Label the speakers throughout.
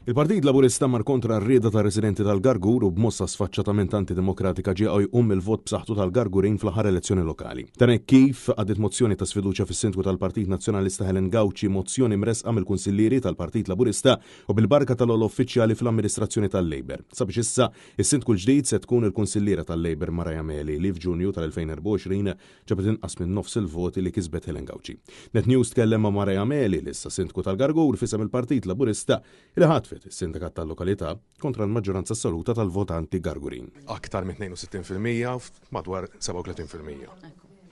Speaker 1: Il-Partit Laburista mar kontra r-rieda ta' residenti tal-Gargur u b'mossa sfaċċatament antidemokratika ġie il-vot b'saħħtu tal-Gargurin fl-aħħar elezzjoni lokali. Dan hekk kif għadet mozzjoni ta' sfiduċja fis-Sindku tal-Partit Nazzjonalista Helen Gawci, mozzjoni mresqa mill-Kunsillieri tal-Partit Laburista u bil-barka tal-ol uffiċjali fl-amministrazzjoni tal-Labor. Sabiex issa is-Sindku l-ġdid se tkun il-Kunsilliera tal-Labor Mara Jameli li f'Ġunju tal-2024 ġabet inqas minn nofs il-voti li kisbet Helen Gawci. Net News tkellem ma' Mara Jameli li issa Sindku tal-Gargur fisem il-Partit Laburista li ħatfet is-sindakat tal-lokalità kontra l-maġġoranza assoluta tal-votanti Gargurin.
Speaker 2: Aktar minn 62% madwar 37%.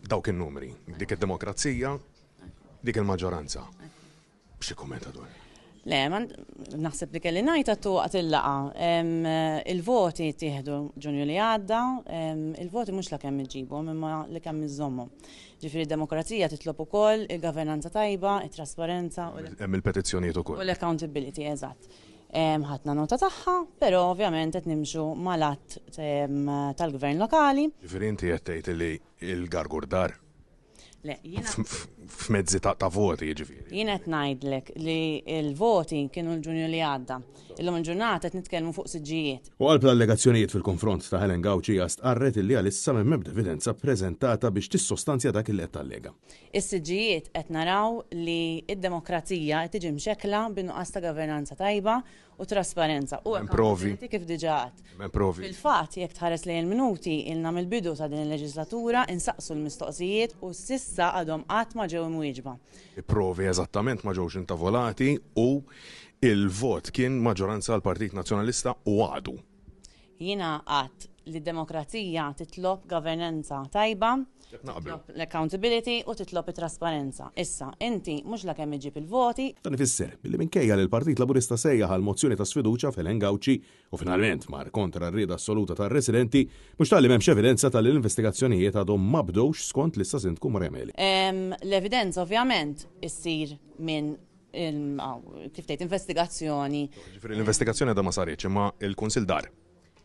Speaker 2: Dawk in-numri, dik id-demokrazija, dik il-maġġoranza. B'xi kummenta dwar.
Speaker 3: Le, naħseb li kelli ngħid għattu waqt il-laqa. Il-voti tieħdu Ġunju li għadda, il-voti mhux la kemm iġibhom imma li kemm iżommhom. Ġifieri d-demokrazija titlob ukoll il-governanza tajba, it-trasparenza
Speaker 2: Hemm il-petizzjonijiet ukoll.
Speaker 3: U l-accountability, eżatt. Ħadna nota tagħha, però ovvjament qed nimxu mal-att tal-gvern lokali.
Speaker 2: Ġifieri inti qed tgħid li l-Gargur dar.
Speaker 3: Le,
Speaker 2: f'mezzi ta' voti ġifieri.
Speaker 3: Jien qed ngħidlek li l-voti kienu l-Ġunju li għadda. Illum il-ġurnata qed nitkellmu fuq siġġijiet.
Speaker 1: U qalb l-allegazzjonijiet fil-konfront ta' Helen Gawci stqarret illi għalissa m'hemm ebda evidenza ppreżentata biex tissostanzja dak il qed tallega.
Speaker 3: Is-siġġijiet qed naraw li d-demokrazija qed tiġi mxekkla b'nuqqas ta' governanza tajba u trasparenza. U
Speaker 2: provi.
Speaker 3: Kif diġà għadt.
Speaker 2: Provi.
Speaker 3: Fil-fatt jekk tħares lejn il-minuti ilna mill-bidu ta' din il-leġislatura insaqsu l-mistoqsijiet u s'issa għadhom qatt ma ġew imwieġba.
Speaker 2: Provi eżattament ma ġewx intavolati u il-vot kien maġġoranza għall-Partit Nazzjonalista u għadu.
Speaker 3: Jiena qatt li d-demokrazija titlob governanza tajba, titlob l-accountability u titlob it-trasparenza. Issa, inti mhux la kemm iġib il-voti.
Speaker 1: Dan ifisser billi minkejja li l-Partit Laburista sejjaħ għal mozzjoni ta' sfiduċja f'Helen Gawci u finalment mar kontra r-rieda assoluta tar-residenti mhux tal-li m'hemmx evidenza tal-investigazzjonijiet għadhom ma bdewx skont l-issa Sindku Mara Jameli.
Speaker 3: L-evidenza ovvjament issir minn kif tgħid investigazzjoni.
Speaker 2: Ġifieri l-investigazzjoni da ma saritx imma il-Kunsill dar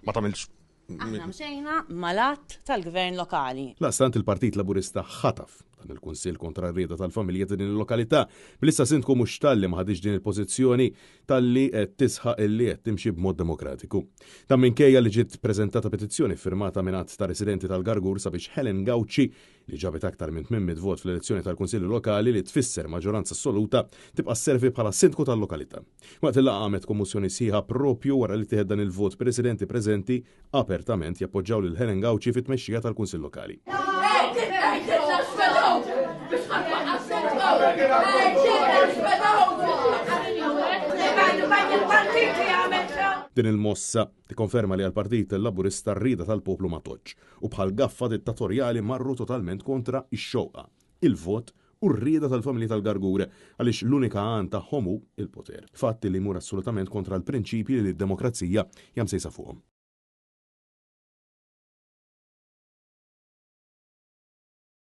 Speaker 2: ma tagħmilx.
Speaker 3: Aħna mxejna mal-att tal-gvern lokali.
Speaker 1: L-astant il-Partit Laburista ħataf dan il-Kunsill kontra r-rieda tal-familja ta' din il-lokalità bl-issa Sindku mhux talli ma ħadix din il-pożizzjoni talli qed tisħaq illi qed timxi b'mod demokratiku. Dan minkejja li ġiet preżentata petizzjoni firmata minn ta' residenti tal-Gargur sabiex Helen Gawci li ġabet aktar minn 800 vot fl-elezzjoni tal-Kunsilli Lokali li tfisser maġġoranza assoluta tibqa' sservi bħala Sindku tal-lokalità. Waqt il-laqgħa għamet kommozzjoni sieħa proprju wara li tieħed dan il-vot presidenti preżenti apertament jappoġġaw lil Helen Gawci fit-tmexxija tal-Kunsill Lokali. Din il-mossa tikkonferma li għal-Partit Laburista r-rieda tal-poplu ma toġġ u bħal gaffa dittatorjali marru totalment kontra ix-xewqa, il-vot u r-rieda tal-familji tal-Gargur għaliex l-unika għan tagħhom hu il-poter. Fatti li jmur assolutament kontra l-prinċipji li d-demokrazija hija msejsa fuqhom.